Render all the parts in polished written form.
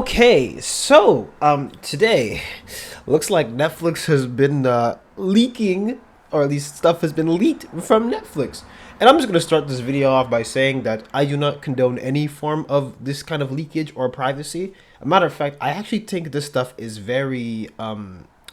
Okay, so today looks like Netflix has been leaking, or at least stuff has been leaked from Netflix. And I'm just gonna start this video off by saying that I do not condone any form of this kind of leakage or privacy. A matter of fact, I actually think this stuff is very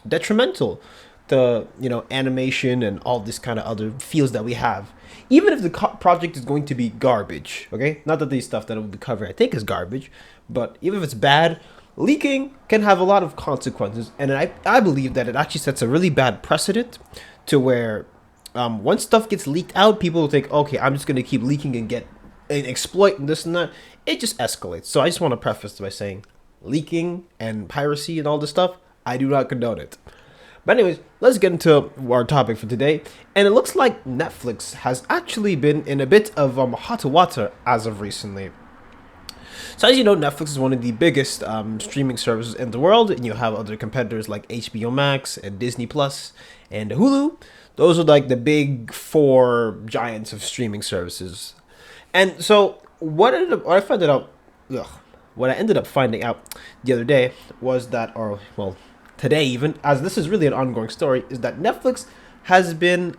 detrimental to animation and all this kind of other fields that we have. Even if the project is going to be garbage, okay? Not that the stuff that it will be covering I think is garbage, but even if it's bad, leaking can have a lot of consequences, and I believe that it actually sets a really bad precedent to where once stuff gets leaked out, people will think, okay, I'm just gonna keep leaking and get and exploit and this and that. It just escalates. So I just want to preface by saying, leaking and piracy and all this stuff, I do not condone it. But anyways, let's get into our topic for today. And it looks like Netflix has actually been in a bit of hot water as of recently. So as you know, Netflix is one of the biggest streaming services in the world, and you have other competitors like HBO Max and Disney Plus and Hulu. Those are like the big four giants of streaming services. And so what I ended up finding out the other day was that, or well, today even, as this is really an ongoing story, is that Netflix has been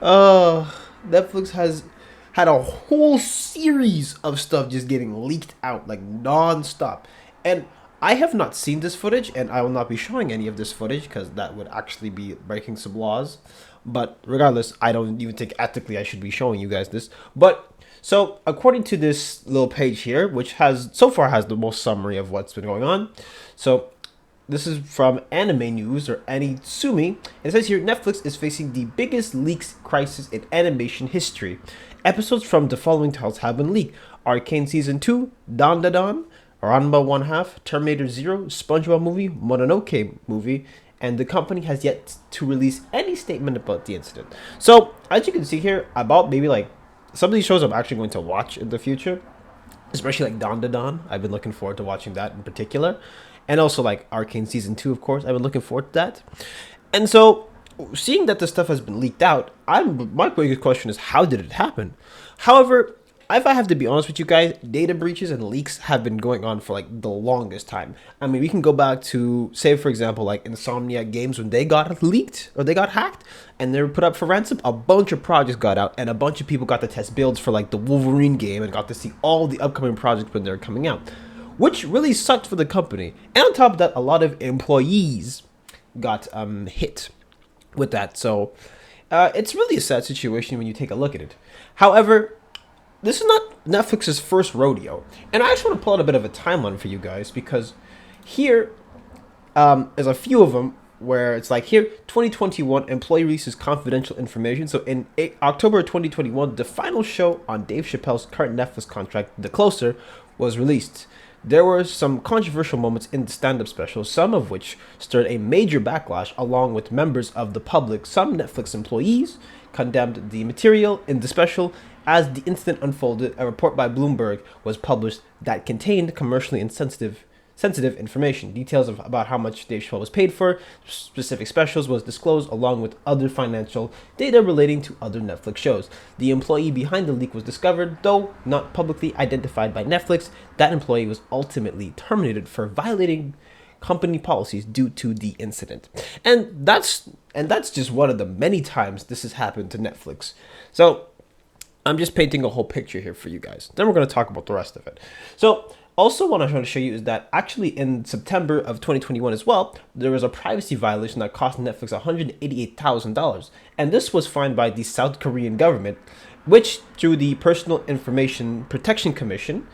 Netflix has had a whole series of stuff just getting leaked out like non-stop. And I have not seen this footage, and I will not be showing any of this footage because that would actually be breaking some laws. But regardless, I don't even think ethically I should be showing you guys this. But so according to this little page here, which has so far has the most summary of what's been going on. So this is from Anime News, or Anitsumi. It says here, Netflix is facing the biggest leaks crisis in animation history. Episodes from the following titles have been leaked: Arcane Season 2, Dandadan, Ranma 1/2, Terminator Zero, SpongeBob movie, Mononoke movie, and the company has yet to release any statement about the incident. So as you can see here, about maybe like some of these shows I'm actually going to watch in the future, especially like Dandadan. I've been looking forward to watching that in particular. And also like Arcane Season 2, of course. I've been looking forward to that. And so seeing that this stuff has been leaked out, my biggest question is, how did it happen? However, if I have to be honest with you guys, data breaches and leaks have been going on for like the longest time. I mean, we can go back to, say, for example, like Insomniac Games, when they got leaked or they got hacked and they were put up for ransom. A bunch of projects got out, and a bunch of people got to test builds for like the Wolverine game and got to see all the upcoming projects when they're coming out, which really sucked for the company. And on top of that, a lot of employees got hit with that. So it's really a sad situation when you take a look at it. However, this is not Netflix's first rodeo. And I actually want to pull out a bit of a timeline for you guys, because here is a few of them where it's like, here, 2021, employee releases confidential information. So in October 2021, the final show on Dave Chappelle's current Netflix contract, The Closer, was released. There were some controversial moments in the stand-up special, some of which stirred a major backlash along with members of the public. Some Netflix employees condemned the material in the special. As the incident unfolded, a report by Bloomberg was published that contained commercially insensitive information. Details about how much Dave Chappelle was paid for specific specials was disclosed, along with other financial data relating to other Netflix shows. The employee behind the leak was discovered, though not publicly identified by Netflix. That employee was ultimately terminated for violating company policies due to the incident. And that's just one of the many times this has happened to Netflix. So I'm just painting a whole picture here for you guys. Then we're going to talk about the rest of it. So also what I'm trying to show you is that actually in September of 2021 as well, there was a privacy violation that cost Netflix $188,000. And this was fined by the South Korean government, which through the Personal Information Protection Commission,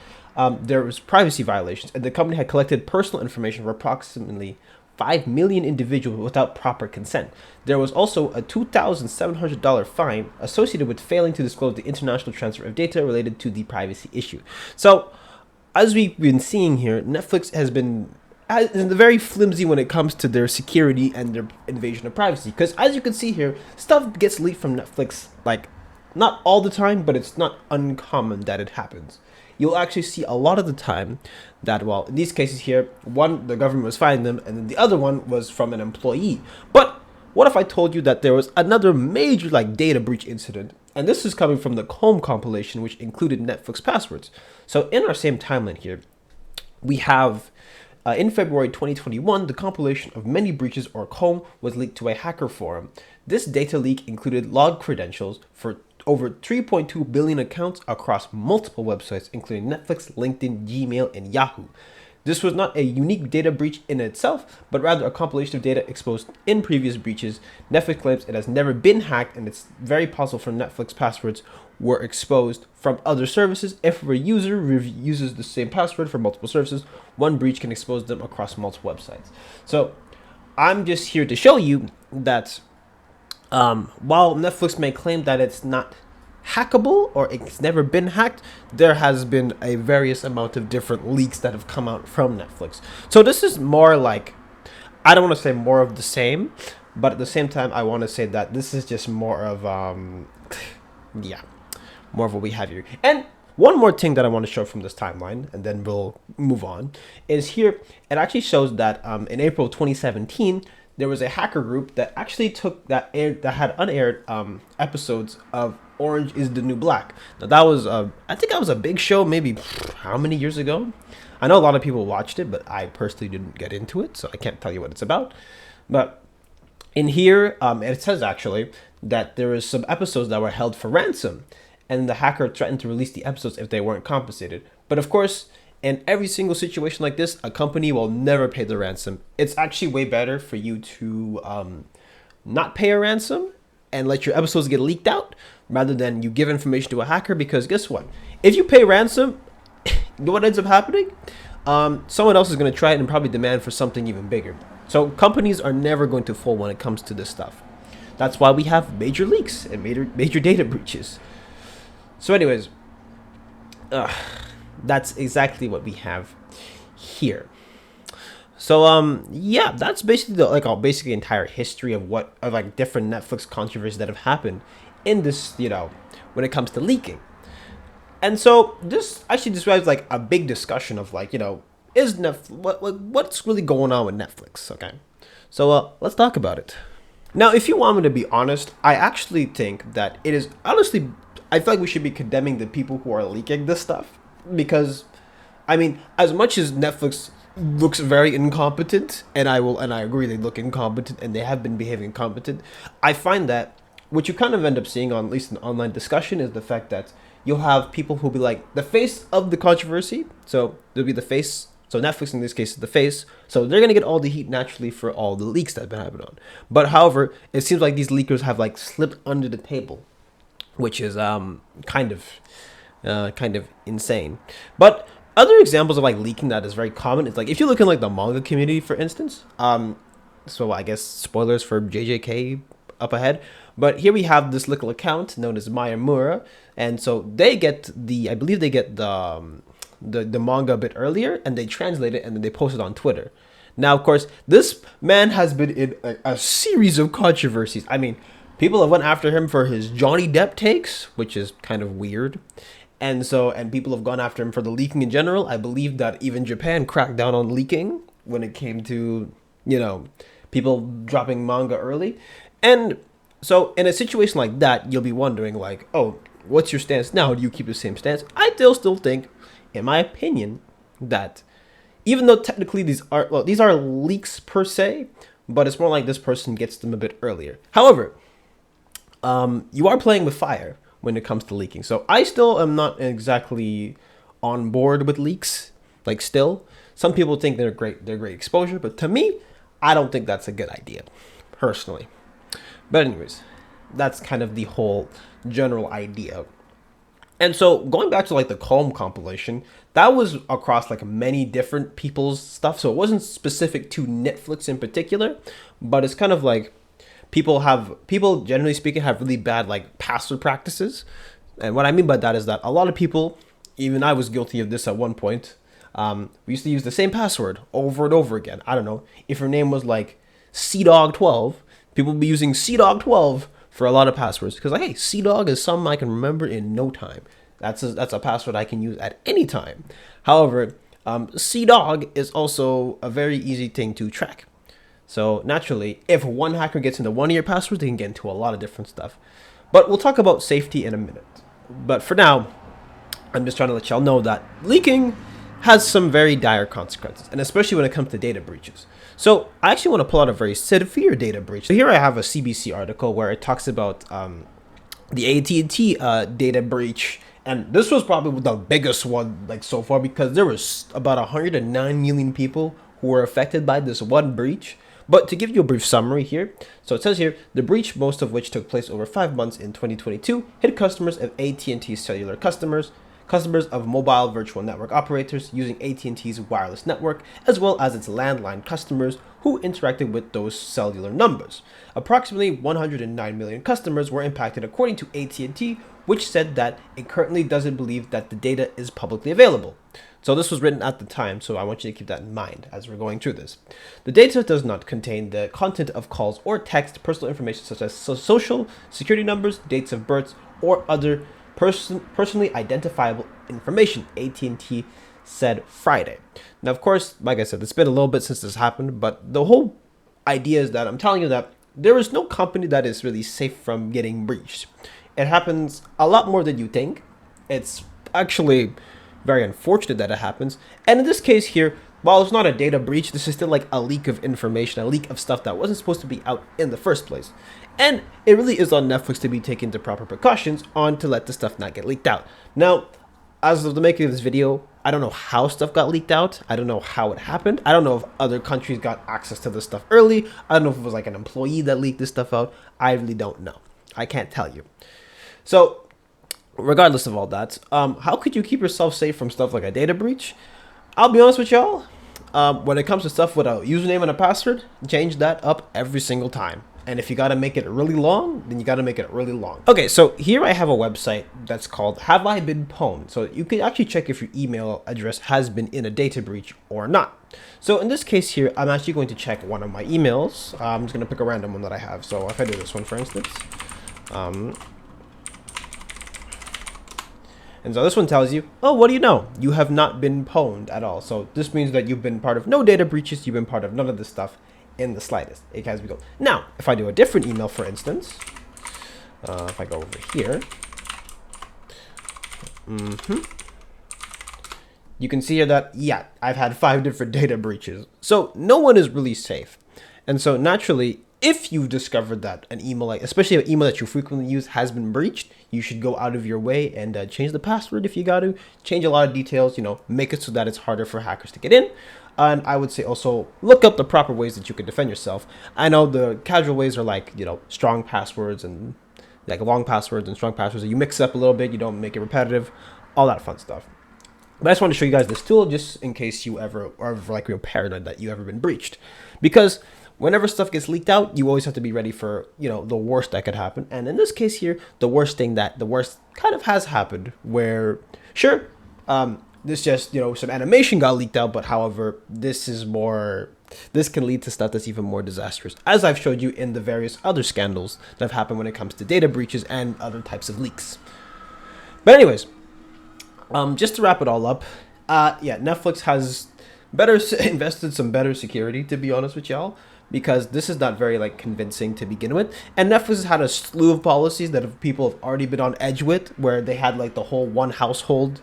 there was privacy violations, and the company had collected personal information for approximately 5 million individuals without proper consent. There was also a $2,700 fine associated with failing to disclose the international transfer of data related to the privacy issue. So, as we've been seeing here, Netflix is very flimsy when it comes to their security and their invasion of privacy. Because as you can see here, stuff gets leaked from Netflix, like, not all the time, but it's not uncommon that it happens. You'll actually see a lot of the time that, well, in these cases here, one, the government was fining them, and then the other one was from an employee. But what if I told you that there was another major like data breach incident? And this is coming from the Comb compilation, which included Netflix passwords. So in our same timeline here, we have in February 2021, the compilation of many breaches, or Comb, was leaked to a hacker forum. This data leak included log credentials for over 3.2 billion accounts across multiple websites, including Netflix, LinkedIn, Gmail, and Yahoo. This was not a unique data breach in itself, but rather a compilation of data exposed in previous breaches. Netflix claims it has never been hacked, and it's very possible for Netflix passwords were exposed from other services. If a user uses the same password for multiple services, one breach can expose them across multiple websites. So I'm just here to show you that while Netflix may claim that it's not hackable or it's never been hacked, there has been a various amount of different leaks that have come out from Netflix. So this is more like, I don't want to say more of the same, but at the same time I want to say that this is just more of yeah, more of what we have here. And one more thing that I want to show from this timeline, and then we'll move on, is here it actually shows that in April 2017 there was a hacker group that actually took that had unaired episodes of Orange is the New Black. Now that was I think that was a big show, maybe how many years ago? I know a lot of people watched it, but I personally didn't get into it, so I can't tell you what it's about. But in here, it says actually that there was some episodes that were held for ransom, and the hacker threatened to release the episodes if they weren't compensated. But of course, in every single situation like this, a company will never pay the ransom. It's actually way better for you to not pay a ransom and let your episodes get leaked out rather than you give information to a hacker, because guess what? If you pay ransom, what ends up happening? Someone else is going to try it and probably demand for something even bigger. So companies are never going to fall when it comes to this stuff. That's why we have major leaks and major data breaches. So anyways, that's exactly what we have here. So yeah, that's basically the basically entire history of like different Netflix controversies that have happened in this, when it comes to leaking. And so this actually describes like a big discussion of like, is what's really going on with Netflix? Okay, so let's talk about it. Now, if you want me to be honest, I actually think that it is honestly, I feel like we should be condemning the people who are leaking this stuff, because I mean, as much as Netflix looks very incompetent, and I agree they look incompetent and they have been behaving incompetent, I find that what you kind of end up seeing, on at least in online discussion, is the fact that you'll have people who'll be like the face of the controversy. So they'll be the face. So Netflix in this case is the face. So they're gonna get all the heat naturally for all the leaks that have been happening on. But however, it seems like these leakers have like slipped under the table, which is kind of insane. But other examples of like leaking that is very common is like if you look in like the manga community, for instance. So I guess spoilers for JJK up ahead. But here we have this little account known as Mayamura, and so they get I believe they get the manga a bit earlier, and they translate it and then they post it on Twitter. Now, of course, this man has been in a series of controversies. I mean, people have went after him for his Johnny Depp takes, which is kind of weird. And people have gone after him for the leaking in general. I believe that even Japan cracked down on leaking when it came to, people dropping manga early. And so in a situation like that, you'll be wondering like, oh, what's your stance now? Do you keep the same stance? I still think, in my opinion, that even though technically these are leaks per se, but it's more like this person gets them a bit earlier. However, you are playing with fire when it comes to leaking. So I still am not exactly on board with leaks. Like still, some people think they're great exposure, but to me, I don't think that's a good idea, personally. But anyways, that's kind of the whole general idea. And so going back to like the Calm compilation, that was across like many different people's stuff. So it wasn't specific to Netflix in particular, but it's kind of like people generally speaking have really bad like password practices. And what I mean by that is that a lot of people, even I was guilty of this at one point, we used to use the same password over and over again. I don't know, if your name was like CDog12, people would be using CDog12 for a lot of passwords, because like, hey, CDog is something I can remember in no time. That's a password I can use at any time. However, CDog is also a very easy thing to track. So naturally, if one hacker gets into one of your passwords, they can get into a lot of different stuff. But we'll talk about safety in a minute. But for now, I'm just trying to let y'all know that leaking has some very dire consequences, and especially when it comes to data breaches. So I actually want to pull out a very severe data breach. So here I have a CBC article where it talks about the AT&T data breach, and this was probably the biggest one like so far, because there was about 109 million people who were affected by this one breach. But to give you a brief summary here, so it says here, the breach, most of which took place over 5 months in 2022, hit customers of AT&T cellular customers of mobile virtual network operators using AT&T's wireless network, as well as its landline customers who interacted with those cellular numbers. Approximately 109 million customers were impacted according to AT&T, which said that it currently doesn't believe that the data is publicly available. So this was written at the time, so I want you to keep that in mind as we're going through this. The data does not contain the content of calls or text, personal information such as social security numbers, dates of birth, or other personally identifiable information, AT&T said Friday. Now, of course, like I said, it's been a little bit since this happened, but the whole idea is that I'm telling you that there is no company that is really safe from getting breached. It happens a lot more than you think. It's actually very unfortunate that it happens. And in this case here, while it's not a data breach, this is still like a leak of information, a leak of stuff that wasn't supposed to be out in the first place. And it really is on Netflix to be taking the proper precautions on to let the stuff not get leaked out. Now, as of the making of this video, I don't know how stuff got leaked out. I don't know how it happened. I don't know if other countries got access to this stuff early. I don't know if it was like an employee that leaked this stuff out. I really don't know. I can't tell you. So, regardless of all that, how could you keep yourself safe from stuff like a data breach? I'll be honest with y'all. When it comes to stuff with a username and a password, change that up every single time. And if you got to make it really long, then you got to make it really long. Okay, so here I have a website that's called Have I Been Pwned? So you can actually check if your email address has been in a data breach or not. So in this case here, I'm actually going to check one of my emails. I'm just going to pick a random one that I have. So if I do this one, for instance, and so this one tells you, oh, what do you know? You have not been pwned at all. So this means that you've been part of no data breaches. You've been part of none of this stuff in the slightest. It has we go. Now, if I do a different email, for instance, if I go over here, you can see here that, yeah, I've had 5 different data breaches. So no one is really safe. And so naturally, if you've discovered that an email, like especially an email that you frequently use, has been breached, you should go out of your way and change the password if you got to. Change a lot of details, you know, make it so that it's harder for hackers to get in. And I would say also look up the proper ways that you can defend yourself. I know the casual ways are like, you know, strong passwords and like long passwords and strong passwords. You mix it up a little bit, you don't make it repetitive, all that fun stuff. But I just want to show you guys this tool just in case you ever are like you're paranoid that you ever been breached. Because whenever stuff gets leaked out, you always have to be ready for, you know, the worst that could happen. And in this case here, the worst kind of has happened where, sure, this just, you know, some animation got leaked out, but however, this can lead to stuff that's even more disastrous, as I've showed you in the various other scandals that have happened when it comes to data breaches and other types of leaks. But anyways, just to wrap it all up, yeah, Netflix has invested some better security, to be honest with y'all, because this is not very like convincing to begin with. And Netflix has had a slew of policies that people have already been on edge with, where they had like the whole one household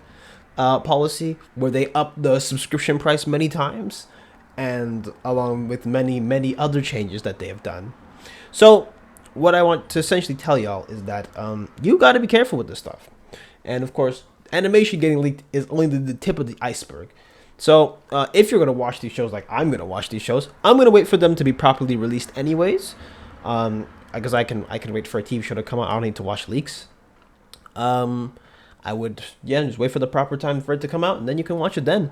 policy, where they upped the subscription price many times, and along with many other changes that they have done. So what I want to essentially tell y'all is that you got to be careful with this stuff. And of course, animation getting leaked is only the tip of the iceberg. So if you're going to watch these shows like I'm going to watch these shows, I'm going to wait for them to be properly released anyways, because I can wait for a TV show to come out. I don't need to watch leaks. I would, yeah, just wait for the proper time for it to come out, and then you can watch it then.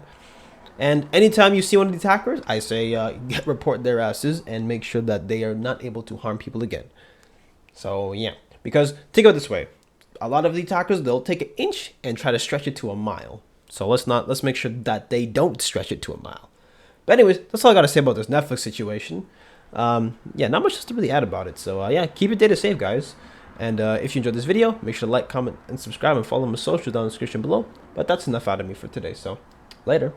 And anytime you see one of these hackers, I say report their asses and make sure that they are not able to harm people again. So yeah, because think of it this way. A lot of these hackers, they'll take an inch and try to stretch it to a mile. So let's make sure that they don't stretch it to a mile. But anyways, that's all I got to say about this Netflix situation. Yeah, not much else to really add about it. So yeah, keep your data safe, guys. And if you enjoyed this video, make sure to like, comment, and subscribe, and follow my socials down in the description below. But that's enough out of me for today, so later.